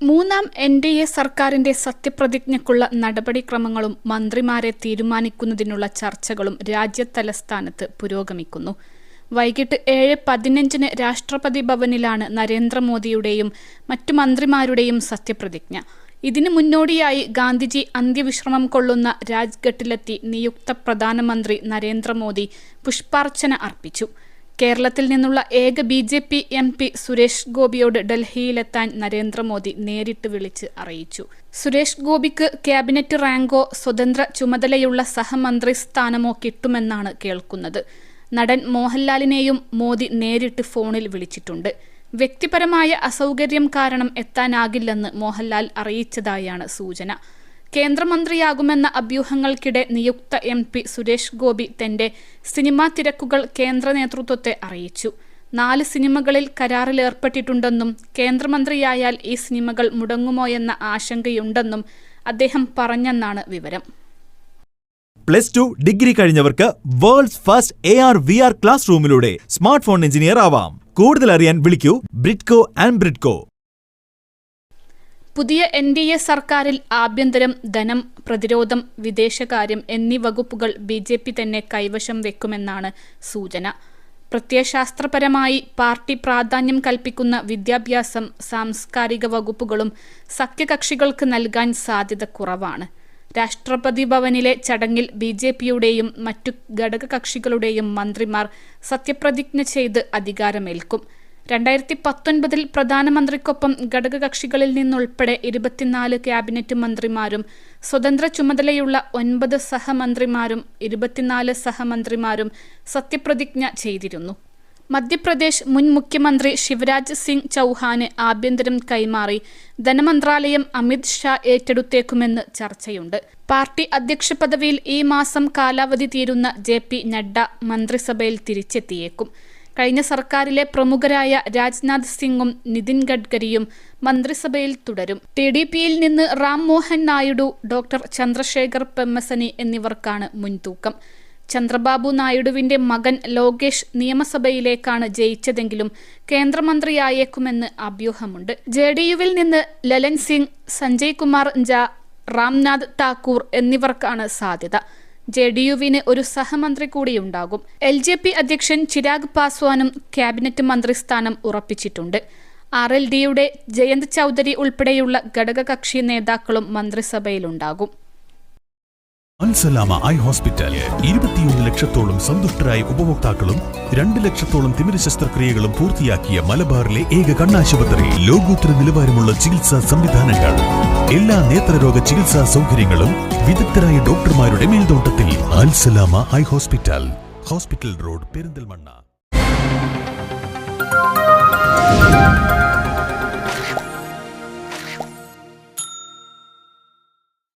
മൂന്നാം NDA സർക്കാരിന്റെ സത്യപ്രതിജ്ഞയ്ക്കുള്ള നടപടിക്രമങ്ങളും മന്ത്രിമാരെ തീരുമാനിക്കുന്നതിനുള്ള ചർച്ചകളും രാജ്യതലസ്ഥാനത്ത് പുരോഗമിക്കുന്നു. വൈകിട്ട് 7:15 രാഷ്ട്രപതി ഭവനിലാണ് നരേന്ദ്രമോദിയുടെയും മറ്റു മന്ത്രിമാരുടെയും സത്യപ്രതിജ്ഞ. ഇതിനു മുന്നോടിയായി ഗാന്ധിജി അന്ത്യവിശ്രമം കൊള്ളുന്ന രാജ്ഘട്ടിലെത്തി നിയുക്ത പ്രധാനമന്ത്രി നരേന്ദ്രമോദി പുഷ്പാർച്ചന അർപ്പിച്ചു. കേരളത്തിൽ നിന്നുള്ള ഏക BJP MP സുരേഷ് ഗോപിയോട് ഡൽഹിയിലെത്താൻ നരേന്ദ്രമോദി നേരിട്ട് വിളിച്ച് അറിയിച്ചു. സുരേഷ് ഗോപിക്ക് ക്യാബിനറ്റ് റാങ്കോ സ്വതന്ത്ര ചുമതലയുള്ള സഹമന്ത്രി സ്ഥാനമോ കിട്ടുമെന്നാണ് കേൾക്കുന്നത്. നടൻ മോഹൻലാലിനെയും മോദി നേരിട്ട് ഫോണിൽ വിളിച്ചിട്ടുണ്ട്. വ്യക്തിപരമായ അസൗകര്യം കാരണം എത്താനാകില്ലെന്ന് മോഹൻലാൽ അറിയിച്ചതായാണ് സൂചന. കേന്ദ്രമന്ത്രിയാകുമെന്ന അഭ്യൂഹങ്ങൾക്കിടെ നിയുക്ത MP സുരേഷ് ഗോപി തന്റെ സിനിമാ തിരക്കുകൾ കേന്ദ്ര നേതൃത്വത്തെ അറിയിച്ചു. 4 സിനിമകളിൽ കരാറിലേർപ്പെട്ടിട്ടുണ്ടെന്നും കേന്ദ്രമന്ത്രിയായാൽ ഈ സിനിമകൾ മുടങ്ങുമോയെന്ന ആശങ്കയുണ്ടെന്നും അദ്ദേഹം പറഞ്ഞെന്നാണ് വിവരം. +2 ഡിഗ്രി കഴിഞ്ഞവർക്ക് വേൾഡ്സ് ഫസ്റ്റ് AR/VR ക്ലാസ് റൂമിലൂടെ സ്മാർട്ട് ഫോൺ എഞ്ചിനീയർ ആവാം. കൂടുതൽ അറിയാൻ വിളിക്കൂ ബ്രിഡ്കോ ആൻഡ് ബ്രിഡ്കോ. പുതിയ NDA സർക്കാരിൽ ആഭ്യന്തരം, ധനം, പ്രതിരോധം, വിദേശകാര്യം എന്നീ വകുപ്പുകൾ BJP തന്നെ കൈവശം വെക്കുമെന്നാണ് സൂചന. പ്രത്യയശാസ്ത്രപരമായി പാർട്ടി പ്രാധാന്യം കൽപ്പിക്കുന്ന വിദ്യാഭ്യാസം, സാംസ്കാരിക വകുപ്പുകളും സഖ്യകക്ഷികൾക്ക് നൽകാൻ സാധ്യത കുറവാണ്. രാഷ്ട്രപതി ഭവനിലെ ചടങ്ങിൽ BJPയുടെയും മറ്റു ഘടകകക്ഷികളുടെയും മന്ത്രിമാർ സത്യപ്രതിജ്ഞ ചെയ്ത് അധികാരമേൽക്കും. 2019 പ്രധാനമന്ത്രിക്കൊപ്പം ഘടകകക്ഷികളിൽ നിന്നുൾപ്പെടെ 24 ക്യാബിനറ്റ് മന്ത്രിമാരും സ്വതന്ത്ര ചുമതലയുള്ള 9 സഹമന്ത്രിമാരും 24 സഹമന്ത്രിമാരും സത്യപ്രതിജ്ഞ ചെയ്തിരുന്നു. മധ്യപ്രദേശ് മുൻ മുഖ്യമന്ത്രി ശിവരാജ് സിംഗ് ചൗഹാന് ആഭ്യന്തരം കൈമാറി ധനമന്ത്രാലയം അമിത് ഷാ ഏറ്റെടുത്തേക്കുമെന്ന് ചർച്ചയുണ്ട്. പാർട്ടി അധ്യക്ഷ പദവിയിൽ ഈ മാസം കാലാവധി തീരുന്ന JP നഡ്ഡ മന്ത്രിസഭയിൽ തിരിച്ചെത്തിയേക്കും. കഴിഞ്ഞ സർക്കാരിലെ പ്രമുഖരായ രാജ്നാഥ് സിംഗും നിതിൻ ഗഡ്കരിയും മന്ത്രിസഭയിൽ തുടരും. TDPയിൽ നിന്ന് റാം മോഹൻ നായിഡു, ഡോക്ടർ ചന്ദ്രശേഖർ പെമ്മസനി എന്നിവർക്കാണ് മുൻതൂക്കം. ചന്ദ്രബാബു നായിഡുവിന്റെ മകൻ ലോകേഷ് നിയമസഭയിലേക്കാണ് ജയിച്ചതെങ്കിലും കേന്ദ്രമന്ത്രിയായേക്കുമെന്ന് അഭ്യൂഹമുണ്ട്. JDUവിൽ നിന്ന് ലലൻ സിംഗ്, സഞ്ജയ് കുമാർ ഝാ, രാംനാഥ് ഠാക്കൂർ എന്നിവർക്കാണ് സാധ്യത. JDUവിന് ഒരു സഹമന്ത്രി കൂടിയുണ്ടാകും. LJP അധ്യക്ഷൻ ചിരാഗ് പാസ്വാനും ക്യാബിനറ്റ് മന്ത്രിസ്ഥാനം ഉറപ്പിച്ചിട്ടുണ്ട്. RLDയുടെ ജയന്ത് ചൗധരി ഉൾപ്പെടെയുള്ള ഘടകകക്ഷി നേതാക്കളും മന്ത്രിസഭയിലുണ്ടാകും. അൽസലാമ ഐ ഹോസ്പിറ്റൽ 21 ലക്ഷത്തോളം സന്തുഷ്ടരായ ഉപഭോക്താക്കളും 2 ലക്ഷത്തോളം തിമിര ശസ്ത്രക്രിയകളും പൂർത്തിയാക്കിയ മലബാറിലെ ഏക കണ്ണാശുപത്രി. ലോകോത്തര നിലവാരമുള്ള ചികിത്സാ സംവിധാനങ്ങൾ, എല്ലാ നേത്രരോഗ ചികിത്സാ സൗകര്യങ്ങളും വിദഗ്ധരായ ഡോക്ടർമാരുടെ മേൽനോട്ടത്തിൽ. Al Salama eye hospital, hospital road, Perinthalmanna.